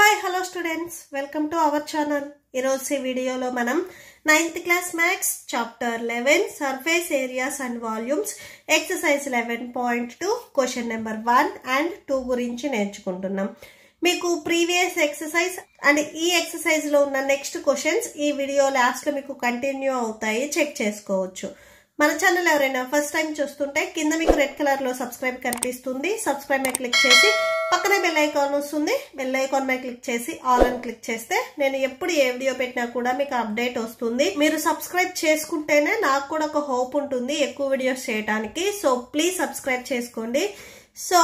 Hi, hello students. Welcome to our channel. ఈరోజు వీడియోలో మనం 9th class maths chapter 11 surface areas and volumes exercise 11.2 question number 1 and 2 గురించి నేర్చుకుంటున్నాం. మీకు previous exercise and ఈ exercise లో ఉన్న నెక్స్ట్ క్వశ్చన్స్ ఈ వీడియో లాస్ట్ లో మీకు కంటిన్యూ అవుతాయి, చెక్ చేసుకోవచ్చు. మన ఛానల్ ఎవరైనా ఫస్ట్ టైం చూస్తుంటే కింద మీకు రెడ్ కలర్ లో సబ్స్క్రైబ్ కనిపిస్తుంది, సబ్స్క్రైబ్ మీద క్లిక్ చేసి పక్కనే బెల్ ఐకాన్ వస్తుంది, బెల్ ఐకాన్ మీద క్లిక్ చేసి ఆల్ అని క్లిక్ చేస్తే నేను ఎప్పుడు ఏ వీడియో పెట్టినా కూడా మీకు అప్డేట్ వస్తుంది. మీరు సబ్స్క్రైబ్ చేసుకుంటేనే నాకు కూడా ఒక హోప్ ఉంటుంది ఎక్కువ వీడియోస్ చేయడానికి. సో ప్లీజ్ సబ్స్క్రైబ్ చేసుకోండి. సో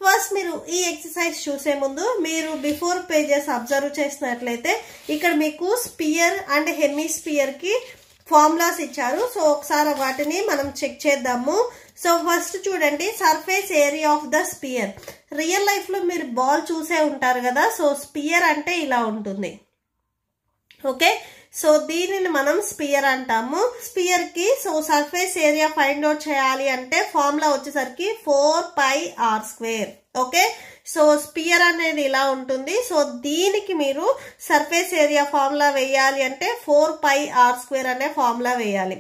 ఫస్ట్ మీరు ఈ ఎక్సర్సైజ్ చూసే ముందు మీరు బిఫోర్ పేజెస్ అబ్జర్వ్ చేసినట్లయితే ఇక్కడ మీకు స్పియర్ అండ్ హెమిస్పియర్ కి ఫార్ములాస్ ఇచ్చారు. సో ఒకసారి వాటిని మనం చెక్ చేద్దాము. సో ఫస్ట్ చూడండి, surface area of the spear. Real life లో మీరు బాల్ చూసే ఉంటారు కదా. సో స్పియర్ అంటే ఇలా ఉంటుంది. ఓకే, సో దీనిని మనం స్పియర్ అంటాము. స్పియర్ కి so surface area find out చేయాలి అంటే ఫార్ములా వచ్చేసరికి 4πr². ఓకే, సో స్పియర్ అనేది ఇలా ఉంటుంది. సో దీనికి మీరు సర్ఫేస్ ఏరియా ఫార్ములా వేయాలి అంటే 4πr² అనే ఫార్ములా వేయాలి.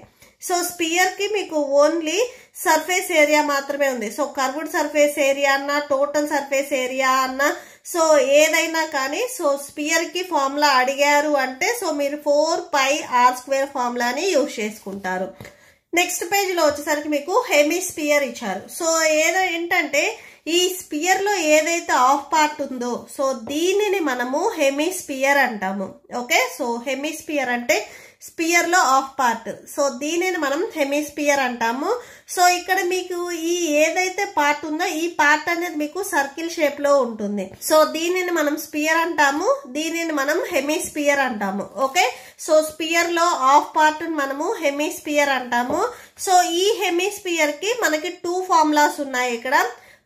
సో స్పియర్ కి మీకు ఓన్లీ సర్ఫేస్ ఏరియా మాత్రమే ఉంది. సో కర్వ్డ్ సర్ఫేస్ ఏరియా అన్నా టోటల్ సర్ఫేస్ ఏరియా అన్నా సో ఏదైనా కానీ సో స్పియర్ కి ఫార్ములా అడిగారు అంటే సో మీరు 4πr² ఫార్ములాని యూజ్ చేసుకుంటారు. నెక్స్ట్ పేజ్ లో వచ్చేసరికి మీకు హెమిస్పియర్ ఇచ్చారు. సో ఏంటంటే ఈ స్పియర్ లో ఏదైతే ఆఫ్ పార్ట్ ఉందో సో దీనిని మనము హెమిస్పియర్ అంటాము. ఓకే, సో హెమిస్పియర్ అంటే స్పియర్ లో ఆఫ్ పార్ట్. సో దీనిని మనం హెమిస్పియర్ అంటాము. సో ఇక్కడ మీకు ఈ ఏదైతే పార్ట్ ఉందో ఈ పార్ట్ అనేది మీకు సర్కిల్ షేప్ లో ఉంటుంది. సో దీనిని మనం స్పియర్ అంటాము, దీనిని మనం హెమిస్పియర్ అంటాము. ఓకే, సో స్పియర్ లో ఆఫ్ పార్ట్ మనము హెమిస్పియర్ అంటాము. సో ఈ హెమిస్పియర్ కి మనకి 2 ఫార్ములాస్ ఉన్నాయి ఇక్కడ.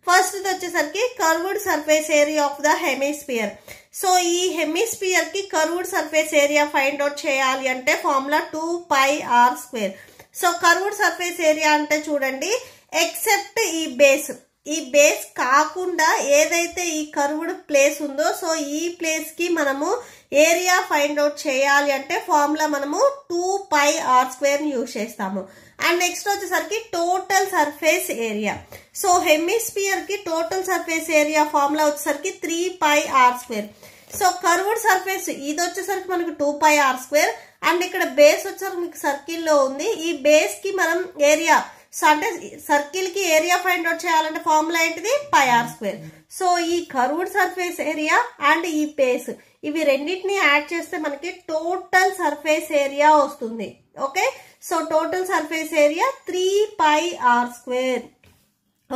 ఫస్ట్ వచ్చేసరికి curved surface area of the hemisphere. So ఈ హెమిస్పియర్ కి curved surface area find out చేయాలి అంటే formula 2πr². So curved surface area అంటే చూడండి, ఎక్సెప్ట్ ఈ బేస్ కాకుండా ఏదైతే ఈ కర్వ్డ్ ప్లేస్ ఉందో సో ఈ ప్లేస్ కి మనము ఏరియా ఫైండ్ అవుట్ చేయాలి అంటే ఫార్ములా మనము 2πr² యూజ్ చేస్తాము. అండ్ నెక్స్ట్ వచ్చేసరికి total surface area. So hemisphere కి టోటల్ సర్ఫేస్ ఏరియా ఫార్ములా వచ్చేసరికి 3πr². సో కర్వ్డ్ సర్ఫేస్ ఇది వచ్చేసరికి మనకు 2πr². అండ్ ఇక్కడ బేస్ వచ్చేసరికి మీకు సర్కిల్ లో ఉంది. ఈ బేస్ కి మనం ఏరియా సో అంటే సర్కిల్ కి ఏరియా ఫైండ్ అవుట్ చేయాలంటే ఫార్ములా ఏంటిది πr². సో ఈ కర్వ్డ్ సర్ఫేస్ ఏరియా అండ్ ఈ బేస్ ఇవి రెండింటిని యాడ్ చేస్తే మనకి టోటల్ సర్ఫేస్ ఏరియా వస్తుంది. Okay, so total surface area 3πr².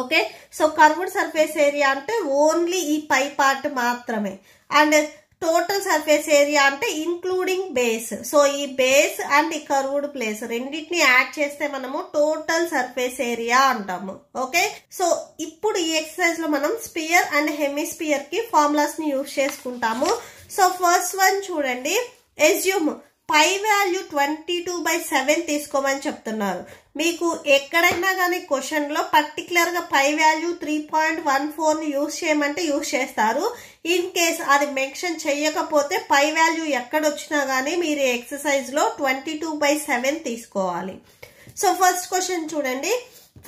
Okay, so curved surface area అంటే ఓన్లీ ఈ పై పార్ట్ మాత్రమే. అండ్ టోటల్ సర్ఫేస్ ఏరియా అంటే ఇంక్లూడింగ్ బేస్. సో ఈ బేస్ అండ్ ఈ కర్వ్డ్ ప్లేస్ రెండింటిని యాడ్ చేస్తే మనము టోటల్ సర్ఫేస్ ఏరియా అంటాము. ఓకే, సో ఇప్పుడు ఈ ఎక్సర్సైజ్ లో మనం స్పియర్ అండ్ హెమిస్పియర్ కి ఫార్ములాస్ ని యూజ్ చేసుకుంటాము. సో ఫస్ట్ వన్ చూడండి, ఎస్యూమ్ పై వాల్యూ 22/7 తీసుకోమని చెప్తున్నారు. మీకు ఎక్కడైనా కానీ క్వశ్చన్ లో పర్టికులర్ గా పై వాల్యూ 3.14 ని యూజ్ చేయమంటే యూజ్ చేస్తారు. ఇన్ కేస్ అది మెన్షన్ చేయకపోతే పై వాల్యూ ఎక్కడొచ్చినా గానీ మీరు ఎక్సర్సైజ్ లో 22/7 తీసుకోవాలి. సో ఫస్ట్ క్వశ్చన్ చూడండి,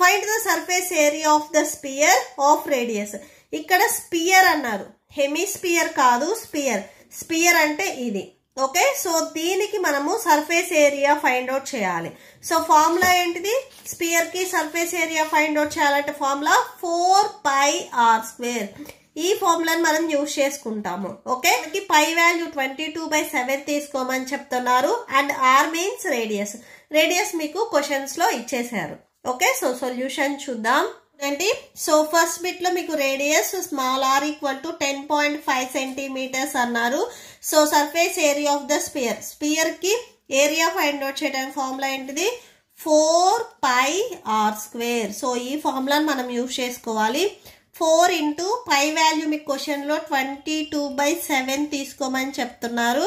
find the surface area of the spear of radius. ఇక్కడ స్పియర్ అన్నారు, హెమిస్పియర్ కాదు స్పియర్. స్పియర్ అంటే ఇది. ఓకే, సో దీనికి మనము సర్ఫేస్ ఏరియా ఫైండ్ అవుట్ చేయాలి. సో ఫార్ములా ఏంటిది, స్పియర్ కి సర్ఫేస్ ఏరియా ఫైండ్ అవుట్ చేయాలంటే ఫార్ములా 4πr². ఈ ఫార్ములాని మనం యూజ్ చేసుకుంటాము. ఓకే, పై వాల్యూ 22/7 తీసుకోమని చెప్తున్నారు. And R means radius. Radius మీకు క్వశ్చన్స్ లో ఇచ్చేసారు. ఓకే, సో సొల్యూషన్ చూద్దాం. ఏంటి, సో ఫస్ట్ బిట్ లో మీకు radius small are equal to 10.5 centimetres అన్నారు. So surface area of the sphere కి ఏరియా ఫైండ్ అవుట్ చేయడానికి ఫార్ములా ఏంటిది 4πr². సో ఈ ఫార్ములాని మనం యూజ్ చేసుకోవాలి. 4 ఇంటూ పై వాల్యూ మీకు క్వశ్చన్ లో 22/7 తీసుకోమని చెప్తున్నారు.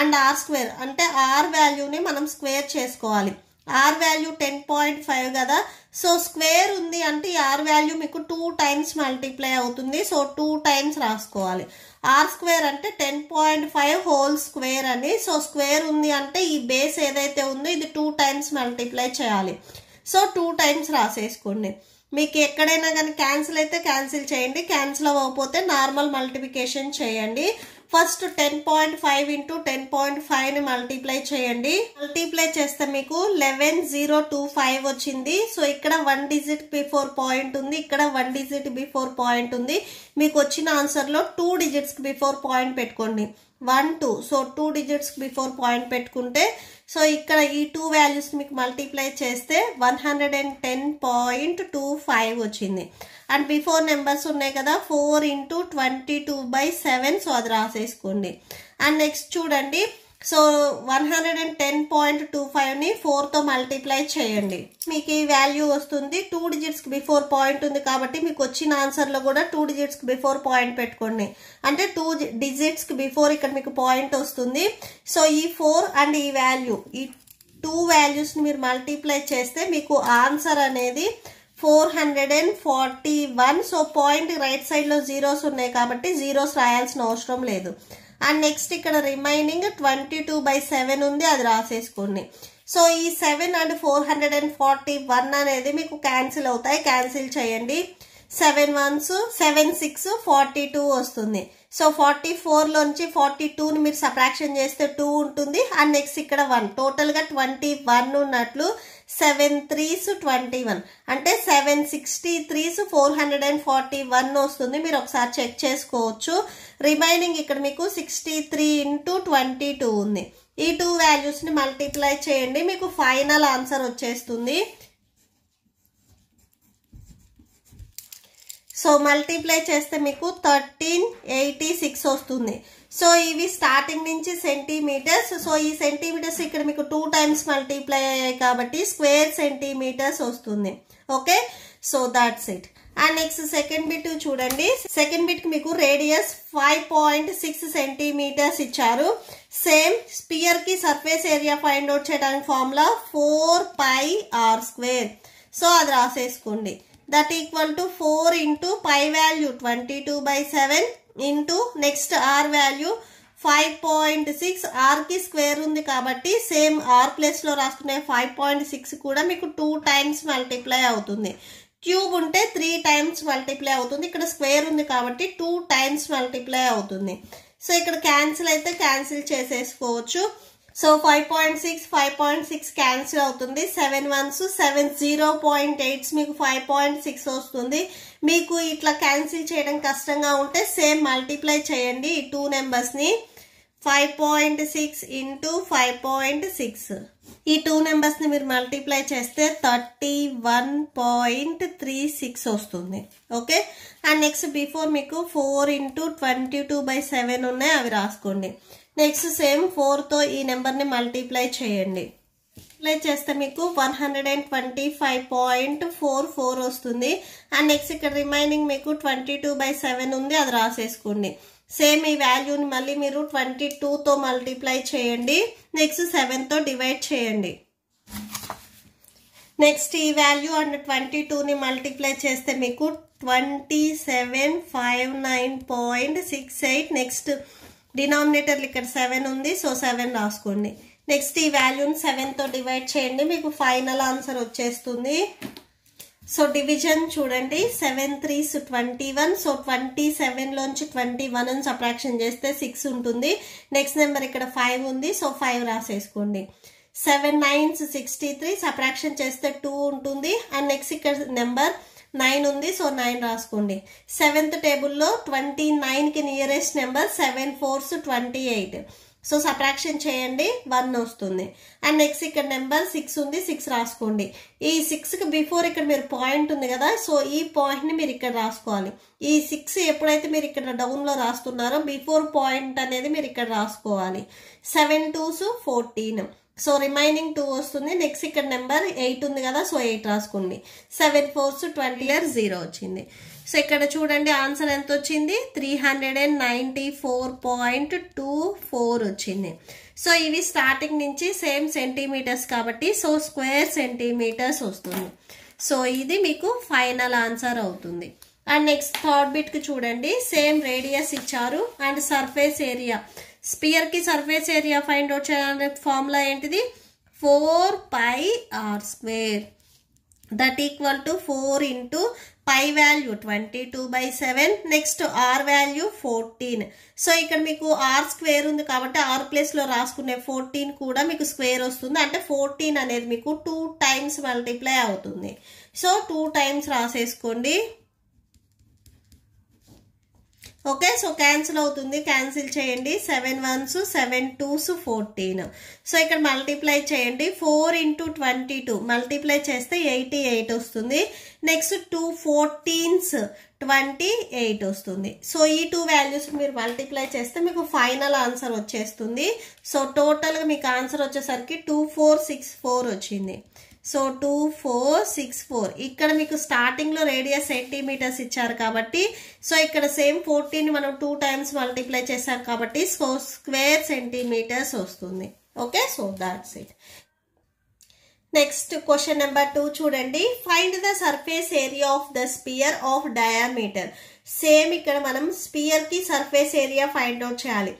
అండ్ r² అంటే r వాల్యూని మనం స్క్వేర్ చేసుకోవాలి. ఆర్ వాల్యూ 10.5 కదా. సో స్క్వేర్ ఉంది అంటే ఈ ఆర్ వాల్యూ మీకు 2 టైమ్స్ మల్టిప్లై అవుతుంది. సో 2 టైమ్స్ రాసుకోవాలి. ఆర్ స్క్వేర్ అంటే 10.5 హోల్ స్క్వేర్ అని. సో స్క్వేర్ ఉంది అంటే ఈ బేస్ ఏదైతే ఉందో ఇది 2 టైమ్స్ మల్టిప్లై చేయాలి. సో 2 టైమ్స్ రాసేసుకోండి. మీకు ఎక్కడైనా కానీ క్యాన్సిల్ అయితే క్యాన్సిల్ చేయండి, క్యాన్సిల్ అవ్వకపోతే నార్మల్ మల్టిప్లికేషన్ చేయండి. ఫస్ట్ 10.5 ఇంటూ 10.5ని మల్టిప్లై చేయండి. మల్టిప్లై చేస్తే మీకు 11025 వచ్చింది. సో ఇక్కడ 1 డిజిట్ బిఫోర్ పాయింట్ ఉంది, ఇక్కడ 1 డిజిట్ బిఫోర్ పాయింట్ ఉంది. మీకు వచ్చిన ఆన్సర్లో 2 డిజిట్స్ బిఫోర్ పాయింట్ పెట్టుకోండి. 1 2. సో 2 డిజిట్స్ బిఫోర్ పాయింట్ పెట్టుకుంటే సో ఇక్కడ ఈ 2 వాల్యూస్ మీకు మల్టిప్లై చేస్తే 110.25 వచ్చింది. అండ్ బిఫోర్ నెంబర్స్ ఉన్నాయి కదా 4 ఇంటూ 22/7. సో అది రాసేసుకోండి. అండ్ నెక్స్ట్ చూడండి, సో 110.25ని 4తో మల్టిప్లై చేయండి. మీకు ఈ వాల్యూ వస్తుంది. 2 డిజిట్స్కి బిఫోర్ పాయింట్ ఉంది కాబట్టి మీకు వచ్చిన ఆన్సర్లో కూడా 2 డిజిట్స్కి బిఫోర్ పాయింట్ పెట్టుకోండి. అంటే 2 డిజిట్స్కి బిఫోర్ ఇక్కడ మీకు పాయింట్ వస్తుంది. సో ఈ 4 అండ్ ఈ వాల్యూ, ఈ 2 వాల్యూస్ని మీరు మల్టిప్లై చేస్తే మీకు ఆన్సర్ అనేది 441. సో పాయింట్ రైట్ సైడ్లో జీరోస్ ఉన్నాయి కాబట్టి జీరోస్ రాయాల్సిన అవసరం లేదు. అండ్ నెక్స్ట్ ఇక్కడ రిమైనింగ్ 22/7 ఉంది, అది రాసేసుకోండి. సో ఈ 7 అండ్ 441 అనేది మీకు క్యాన్సిల్ అవుతాయి, క్యాన్సిల్ చేయండి. 7 1s 7 6 42 వస్తుంది. సో 44లోంచి 42ని మీరు సబ్ట్రాక్షన్ చేస్తే 2 ఉంటుంది. అండ్ నెక్స్ట్ ఇక్కడ 1, టోటల్గా 21 ఉన్నట్లు. 7 3s 21 అంటే 7 63s 441 వస్తుంది. మీరు ఒకసారి చెక్ చేసుకోవచ్చు. రిమైనింగ్ ఇక్కడ మీకు 63 ఇంటూ 22 ఉంది. ఈ 2 వాల్యూస్ని మల్టిప్లై చేయండి, మీకు ఫైనల్ ఆన్సర్ వచ్చేస్తుంది. సో మల్టిప్లై చేస్తే మీకు 1386 వస్తుంది. సో ఇవి స్టార్టింగ్ నుంచి సెంటీమీటర్స్. సో ఈ సెంటీమీటర్స్ ఇక్కడ మీకు 2 టైమ్స్ మల్టిప్లై అయ్యాయి కాబట్టి స్క్వేర్ సెంటీమీటర్స్ వస్తుంది. Okay, so that's it. And next second bit చూడండి. సెకండ్ బిట్ కి మీకు రేడియస్ 5.6 సెంటీమీటర్స్ ఇచ్చారు. సేమ్ స్పియర్ కి సర్ఫేస్ ఏరియా ఫైండ్ అవుట్ చేయడానికి ఫార్ములా 4πr². సో అది రాసేసుకోండి. That equal to 4 into pi value 22/7 into next are value 5.6. ఆర్కి square ఉంది కాబట్టి సేమ్ ఆర్ ప్లేస్లో రాసుకునే 5.6 కూడా మీకు 2 టైమ్స్ మల్టిప్లై అవుతుంది. క్యూబ్ ఉంటే 3 టైమ్స్ మల్టిప్లై అవుతుంది. ఇక్కడ స్క్వేర్ ఉంది కాబట్టి 2 టైమ్స్ మల్టిప్లై అవుతుంది. సో ఇక్కడ క్యాన్సిల్ అయితే క్యాన్సిల్ చేసేసుకోవచ్చు. సో 5.6 క్యాన్సిల్ అవుతుంది. 7 1s 7 0.8 మీకు 5.6 వస్తుంది. మీకు ఇట్లా క్యాన్సిల్ చేయడం కష్టంగా ఉంటే సేమ్ మల్టిప్లై చేయండి ఈ 2 నెంబర్స్ని. 5.6 ఇంటూ 5.6 ఈ 2 నెంబర్స్ని మీరు మల్టిప్లై చేస్తే 31.36 వస్తుంది. ఓకే, అండ్ నెక్స్ట్ బిఫోర్ మీకు 4 ఇంటూ 22/7 ఉన్నాయి, అవి రాసుకోండి. నెక్స్ట్ సేమ్ 4తో ఈ నెంబర్ని మల్టిప్లై చేయండి. మల్టిప్లై చేస్తే మీకు 125.44 వస్తుంది. అండ్ నెక్స్ట్ ఇక్కడ రిమైనింగ్ మీకు 22/7 ఉంది, అది రాసేసుకోండి. సేమ్ ఈ వాల్యూని మళ్ళీ మీరు 22తో మల్టిప్లై చేయండి. నెక్స్ట్ 7తో డివైడ్ చేయండి. నెక్స్ట్ ఈ వాల్యూ అండ్ 22ని మల్టిప్లై చేస్తే మీకు 2759.68. నెక్స్ట్ డినామినేటర్లు ఇక్కడ 7 ఉంది, సో 7 రాసుకోండి. నెక్స్ట్ ఈ వాల్యూని 7తో డివైడ్ చేయండి, మీకు ఫైనల్ ఆన్సర్ వచ్చేస్తుంది. సో డివిజన్ చూడండి. 7 3s 21. సో 27లోంచి 21 సబ్ట్రాక్షన్ చేస్తే 6 ఉంటుంది. నెక్స్ట్ నెంబర్ ఇక్కడ 5 ఉంది, సో 5 రాసేసుకోండి. 7 9s 63. సబ్ట్రాక్షన్ చేస్తే 2 ఉంటుంది. అండ్ నెక్స్ట్ ఇక్కడ నెంబర్ 9 ఉంది, సో 9 రాసుకోండి. 7th టేబుల్లో 29కి nearest number 7 4s 28. So subtraction చేయండి, 1 వస్తుంది. అండ్ నెక్స్ట్ ఇక్కడ నెంబర్ 6 ఉంది, 6 రాసుకోండి. ఈ 6కి బిఫోర్ ఇక్కడ మీరు పాయింట్ ఉంది కదా, సో ఈ పాయింట్ని మీరు ఇక్కడ రాసుకోవాలి. ఈ 6 ఎప్పుడైతే మీరు ఇక్కడ డౌన్లో రాస్తున్నారో బిఫోర్ పాయింట్ అనేది మీరు ఇక్కడ రాసుకోవాలి. 7 2s 14. సో రిమైనింగ్ 2 వస్తుంది. నెక్స్ట్ ఇక్కడ నెంబర్ 8 ఉంది కదా, సో 8 రాసుకోండి. 7 4s 20 0 వచ్చింది. సో ఇక్కడ చూడండి ఆన్సర్ ఎంత వచ్చింది, 394.24 వచ్చింది. సో ఇవి స్టార్టింగ్ నుంచి సేమ్ సెంటీమీటర్స్ కాబట్టి సో స్క్వేర్ సెంటీమీటర్స్ వస్తుంది. సో ఇది మీకు ఫైనల్ ఆన్సర్ అవుతుంది. అండ్ నెక్స్ట్ థర్డ్ బిట్కి చూడండి, సేమ్ రేడియస్ ఇచ్చారు అండ్ సర్ఫేస్ ఏరియా. స్పియర్ కి సర్ఫేస్ ఏరియా ఫైండ్ అవుట్ చేయాలనే ఫార్ములా ఏంటిది, 4πr². That equal to 4 into pi value 22/7, next are value 14. So ఇక్కడ మీకు ఆర్ స్క్వేర్ ఉంది కాబట్టి ఆర్ ప్లేస్ లో రాసుకునే 14 కూడా మీకు స్క్వేర్ వస్తుంది. అంటే 14 అనేది మీకు 2 టైమ్స్ మల్టిప్లై అవుతుంది. సో 2 టైమ్స్ రాసేసుకోండి. ఓకే, సో క్యాన్సిల్ అవుతుంది, క్యాన్సిల్ చేయండి. 7 1s 7 2s 14. సో ఇక్కడ మల్టిప్లై చేయండి. 4 ఇంటూ 22 మల్టిప్లై చేస్తే 88 వస్తుంది. నెక్స్ట్ 2 14s 28 వస్తుంది. సో ఈ 2 వాల్యూస్ మీరు మల్టిప్లై చేస్తే మీకు ఫైనల్ ఆన్సర్ వచ్చేస్తుంది. సో టోటల్గా మీకు ఆన్సర్ వచ్చేసరికి 2464 వచ్చింది. సో 2464. ఇక్కడ మీకు స్టార్టింగ్ లో రేడియస్ సెంటీమీటర్స్ ఇచ్చారు కాబట్టి సో ఇక్కడ సేమ్ 14 మనం 2 టైమ్స్ మల్టిప్లై చేశారు కాబట్టి సో స్క్వేర్ సెంటీమీటర్స్ వస్తుంది. Okay, so that's it. Next question number 2 చూడండి, find the surface area of the spear of diameter. Same ఇక్కడ మనం స్పియర్ కి సర్ఫేస్ ఏరియా ఫైండ్ అవుట్ చేయాలి.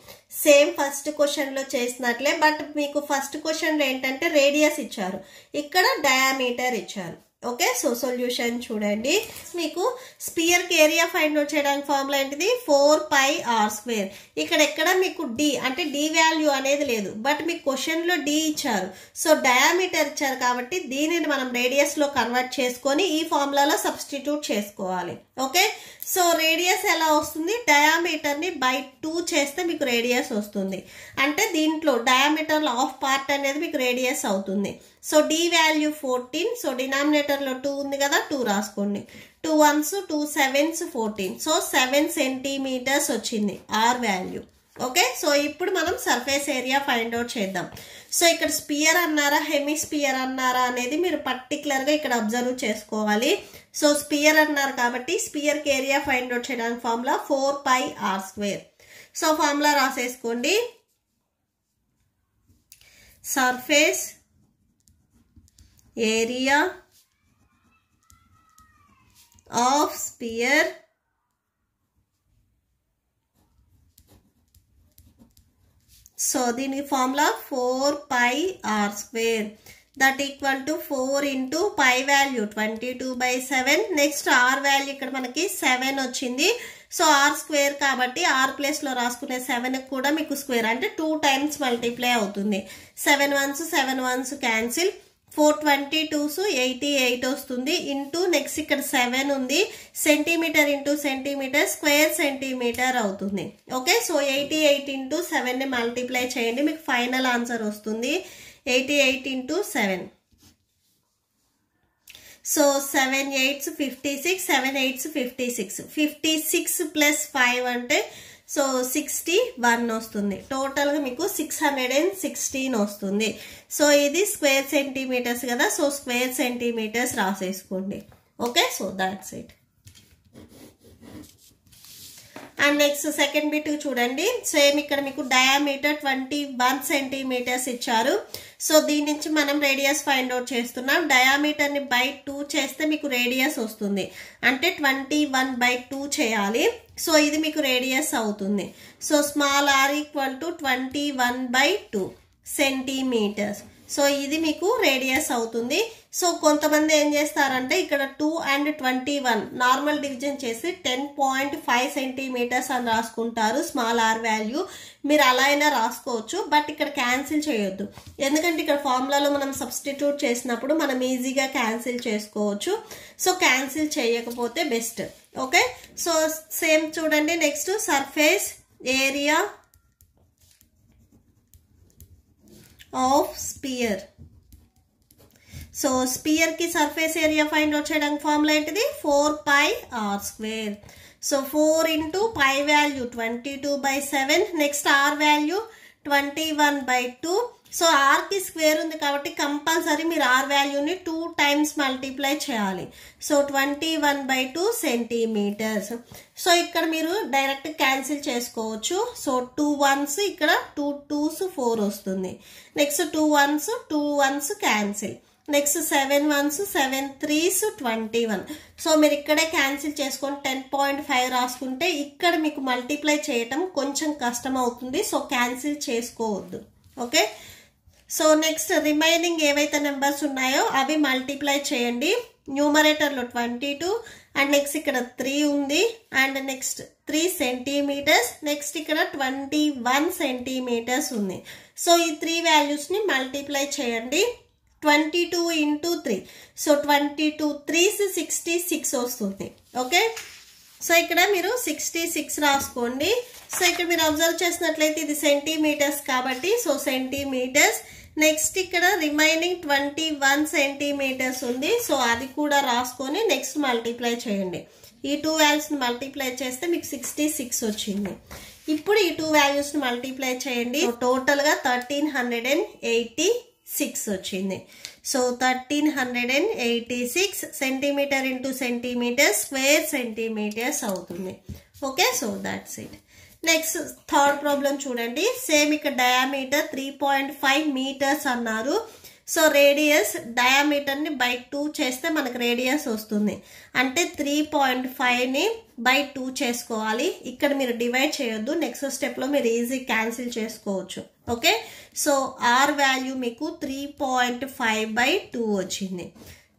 సేమ్ ఫస్ట్ క్వశ్చన్ లో చేసినట్లే, బట్ మీకు ఫస్ట్ క్వశ్చన్ లో ఏంటంటే రేడియస్ ఇచ్చారు, ఇక్కడ డయామీటర్ ఇచ్చారు. ఓకే, సో సొల్యూషన్ చూడండి. మీకు స్పియర్ కి ఏరియా ఫైండ్ అవుట్ చేయడానికి ఫార్ములా ఏంటిది, 4πr². ఇక్కడ ఎక్కడ మీకు డి అంటే డి వాల్యూ అనేది లేదు, బట్ మీకు క్వశ్చన్ లో డి ఇచ్చారు. సో డయామీటర్ ఇచ్చారు కాబట్టి దీనిని మనం రేడియస్ లో కన్వర్ట్ చేసుకొని ఈ ఫార్ములాలో సబ్స్టిట్యూట్ చేసుకోవాలి. ఓకే, సో రేడియస్ ఎలా వస్తుంది, డయామీటర్ ని బై 2 చేస్తే మీకు రేడియస్ వస్తుంది. అంటే దీంట్లో డయామీటర్ లో హాఫ్ పార్ట్ అనేది మీకు రేడియస్ అవుతుంది. So the value 14. So denominator లో 2 ఉంది కదా, 2 రాసుకోండి. 2 1s 2 7s 14. సో 7 సెంటీమీటర్స్ వచ్చింది ఆర్ వాల్యూ. ఓకే, సో ఇప్పుడు మనం సర్ఫేస్ ఏరియా ఫైండ్ అవుట్ చేద్దాం. సో ఇక్కడ స్పియర్ అన్నారా హెమిస్పియర్ అన్నారా అనేది మీరు పర్టికులర్ గా ఇక్కడ అబ్జర్వ్ చేసుకోవాలి. సో స్పియర్ అన్నారు కాబట్టి స్పియర్ కి ఏరియా ఫైండ్ అవుట్ చేయడానికి ఫార్ములా 4πr². సో ఫార్ములా రాసేసుకోండి. Surface area of sphere so దీని formula 4πr². That equal to 4 into pi value 22/7, next are value ఇక్కడ మనకి 7 వచ్చింది. సో ఆర్ స్క్వేర్ కాబట్టి ఆర్ ప్లేస్ లో రాసుకునే 7 కూడా మీకు స్క్వేర్ అంటే 2 టైమ్స్ మల్టిప్లై అవుతుంది. 7 1s 7 1s క్యాన్సిల్, 4 22s 88 వస్తుంది. ఇంటూ నెక్స్ట్ ఇక్కడ 7 ఉంది, centimetre into centimetre square centimetre అవుతుంది. ఓకే, సో 88 ఇంటూ 7 ని మల్టిప్లై చేయండి, మీకు ఫైనల్ ఆన్సర్ వస్తుంది 88 into 7. So 7 8s 56, 7 8s 56, 56 plus 5 అంటే సో 61 వస్తుంది. టోటల్ గా మీకు 616 వస్తుంది. సో ఇది స్క్వేర్ సెంటీమీటర్స్ కదా, సో స్క్వేర్ సెంటీమీటర్స్ రాసేసుకోండి. Okay, so that's it. And next second bit చూడండి, సేమ్ ఇక్కడ మీకు డయామీటర్ 21 సెంటీమీటర్స్ ఇచ్చారు. సో దీని నుంచి మనం రేడియస్ ఫైండ్ అవుట్ చేస్తున్నాం. డయామీటర్ ని బై 2 చేస్తే మీకు రేడియస్ వస్తుంది, అంటే 21/2 చేయాలి. సో ఇది మీకు రేడియస్ అవుతుంది. So small are equal to 21/2 centimetres. So ఇది మీకు రేడియస్ అవుతుంది. సో కొంతమంది ఏం చేస్తారంటే ఇక్కడ 2 and 21 నార్మల్ డివిజన్ చేసి 10.5 సెంటీమీటర్స్ అని రాసుకుంటారు స్మాల్ ఆర్ వాల్యూ. మీరు అలా అయినా రాసుకోవచ్చు, బట్ ఇక్కడ క్యాన్సిల్ చేయొద్దు, ఎందుకంటే ఇక్కడ ఫార్ములాలో మనం సబ్స్టిట్యూట్ చేసినప్పుడు మనం ఈజీగా క్యాన్సిల్ చేసుకోవచ్చు. సో క్యాన్సిల్ చేయకపోతే బెస్ట్. ఓకే, సో సేమ్ చూడండి. Next surface area of sphere. So sphere కి సర్ఫేస్ ఏరియా ఫైండ్ అవుట్ చేయడానికి ఫార్ములా ఏంటిది, 4πr². So 4 into pi value 22/7, next are value 21/2. So ఆర్కి స్క్వేర్ ఉంది కాబట్టి కంపల్సరీ మీరు ఆర్ వాల్యూని 2 టైమ్స్ మల్టిప్లై చేయాలి. So 21/2 centimetres. సో ఇక్కడ మీరు డైరెక్ట్ క్యాన్సిల్ చేసుకోవచ్చు. సో 2 1s ఇక్కడ 2 2s 4 వస్తుంది. Next 2 1s 2 1s cancel. Next 7 1s 7 3s 21. So మీరు ఇక్కడే క్యాన్సిల్ చేసుకొని 10.5 రాసుకుంటే ఇక్కడ మీకు మల్టిప్లై చేయటం కొంచెం కష్టం అవుతుంది. సో క్యాన్సిల్ చేసుకోవద్దు. ఓకే. సో నెక్స్ట్ రిమైనింగ్ ఏవైతే నెంబర్స్ ఉన్నాయో అవి మల్టిప్లై చేయండి. న్యూమరేటర్లో 22 అండ్ నెక్స్ట్ ఇక్కడ 3 ఉంది అండ్ నెక్స్ట్ 3 సెంటీమీటర్స్, నెక్స్ట్ ఇక్కడ 21 సెంటీమీటర్స్ ఉంది. సో ఈ 3 వాల్యూస్ని మల్టిప్లై చేయండి. 22 into 3. సో 22 3s 66 వస్తుంది. ఓకే. సో ఇక్కడ మీరు 66 రాసుకోండి. సో ఇక్కడ మీరు అబ్జర్వ్ చేసినట్లయితే ఇది సెంటీమీటర్స్ కాబట్టి సో సెంటీమీటర్స్. నెక్స్ట్ ఇక్కడ రిమైనింగ్ 21 సెంటీమీటర్స్ ఉంది. సో అది కూడా రాసుకొని నెక్స్ట్ మల్టిప్లై చేయండి. ఈ 2 వాల్యూస్ని మల్టిప్లై చేస్తే మీకు 66 వచ్చింది. ఇప్పుడు ఈ 2 వాల్యూస్ని మల్టిప్లై చేయండి. టోటల్గా 1386 వచ్చింది. So 1386 centimetre into centimetre square centimetres అవుతుంది. Okay. So that's it. Next third problem చూడండి. సేమ్ ఇక్కడ డయామీటర్ 3.5 మీటర్స్ అన్నారు. సో రేడియస్ డయామీటర్ని బై 2 చేస్తే మనకు రేడియస్ వస్తుంది. అంటే 3.5ని బై 2 చేసుకోవాలి. ఇక్కడ మీరు డివైడ్ చేయొద్దు. నెక్స్ట్ స్టెప్లో మీరు ఈజీ క్యాన్సిల్ చేసుకోవచ్చు. ఓకే. సో ఆర్ వాల్యూ మీకు 3.5/2 వచ్చింది.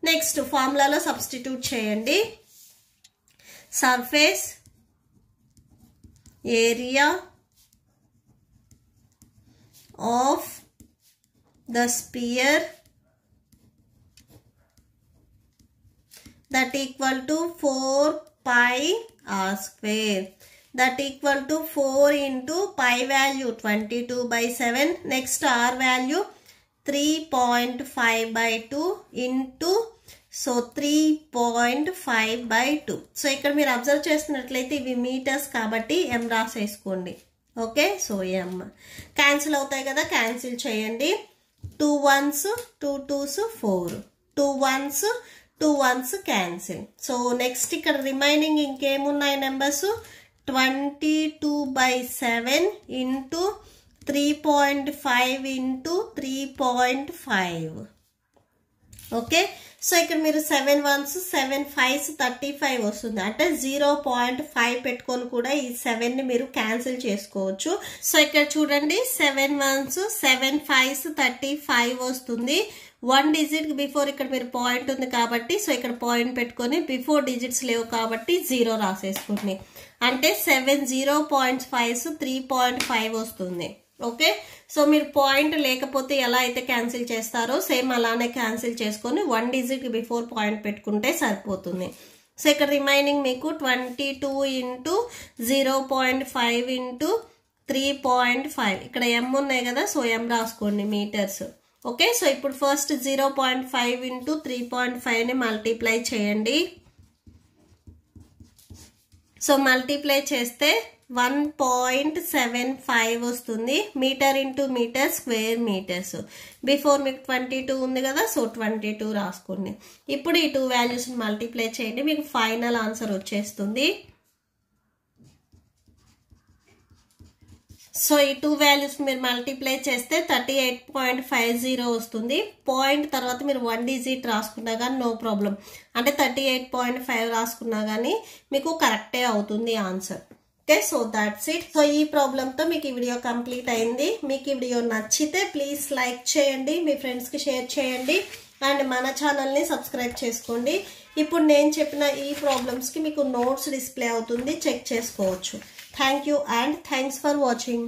నెక్స్ట్ ఫార్ములాలో సబ్స్టిట్యూట్ చేయండి. Surface area of the sphere that equal to 4 pi r square, that equal to 4 into pi value 22/7, next r value 3.5/2 into so 3.5/2. So ఇక్కడ మీరు observe చేస్తున్నట్లయితే ఇవి metres కాబట్టి m రాసేసుకోండి. Okay. So m cancel అవుతాయి కదా, cancel చేయండి. 2 1s 2 2s 4, 2 1s 2 1s cancel. So next ఇక్కడ రిమైనింగ్ ఇంకేమున్నాయి numbers 22/7 into 3.5 into 3.5. Okay. So ఇక్కడ మీరు 7 1s 7 5s 35 వస్తుంది. అంటే 0.5 పెట్టుకొని కూడా ఈ 7ని మీరు క్యాన్సిల్ చేసుకోవచ్చు. సో ఇక్కడ చూడండి 7 1s 7 5s 35 వస్తుంది. 1 డిజిట్ బిఫోర్ ఇక్కడ మీరు పాయింట్ ఉంది కాబట్టి సో ఇక్కడ పాయింట్ పెట్టుకొని బిఫోర్ డిజిట్స్ లేవు కాబట్టి 0 రాసేసుకోండి. అంటే 7 0.5s 3.5 వస్తుంది. ఓకే. సో మీరు పాయింట్ లేకపోతే ఎలా అయితే క్యాన్సిల్ చేస్తారో సేమ్ అలానే క్యాన్సిల్ చేసుకొని 1 డిజిట్ బిఫోర్ పాయింట్ పెట్టుకుంటే సరిపోతుంది. సో ఇక్కడ రిమైనింగ్ మీకు 22 ఇంటూ 0.5 ఇంటూ 3.5 ఇక్కడ m ఉన్నాయి కదా, సో m రాసుకోండి మీటర్స్. ఓకే. సో ఇప్పుడు ఫస్ట్ 0.5 ఇంటూ 3.5ని మల్టిప్లై చేయండి. సో మల్టిప్లై చేస్తే 1.75 వస్తుంది. Metre into metre square metres. Before మీకు 22 ఉంది కదా, సో 22 రాసుకోండి. ఇప్పుడు ఈ 2 వాల్యూస్ని మల్టిప్లై చేయండి, మీకు ఫైనల్ ఆన్సర్ వచ్చేస్తుంది. సో ఈ 2 వాల్యూస్ మీరు మల్టిప్లై చేస్తే 38.50 వస్తుంది. పాయింట్ తర్వాత మీరు 1 డిజిట్ రాసుకున్నా కానీ నో ప్రాబ్లం. అంటే 38.5 రాసుకున్నా కానీ మీకు కరెక్టే అవుతుంది answer. Okay. So that's it. So ఈ ప్రాబ్లంతో మీకు ఈ వీడియో కంప్లీట్ అయింది. మీకు ఈ వీడియో నచ్చితే ప్లీజ్ లైక్ చేయండి, మీ ఫ్రెండ్స్కి షేర్ చేయండి అండ్ మన ఛానల్ని సబ్స్క్రైబ్ చేసుకోండి. ఇప్పుడు నేను చెప్పిన ఈ ప్రాబ్లమ్స్కి మీకు నోట్స్ డిస్ప్లే అవుతుంది, చెక్ చేసుకోవచ్చు. Thank you and thanks for watching.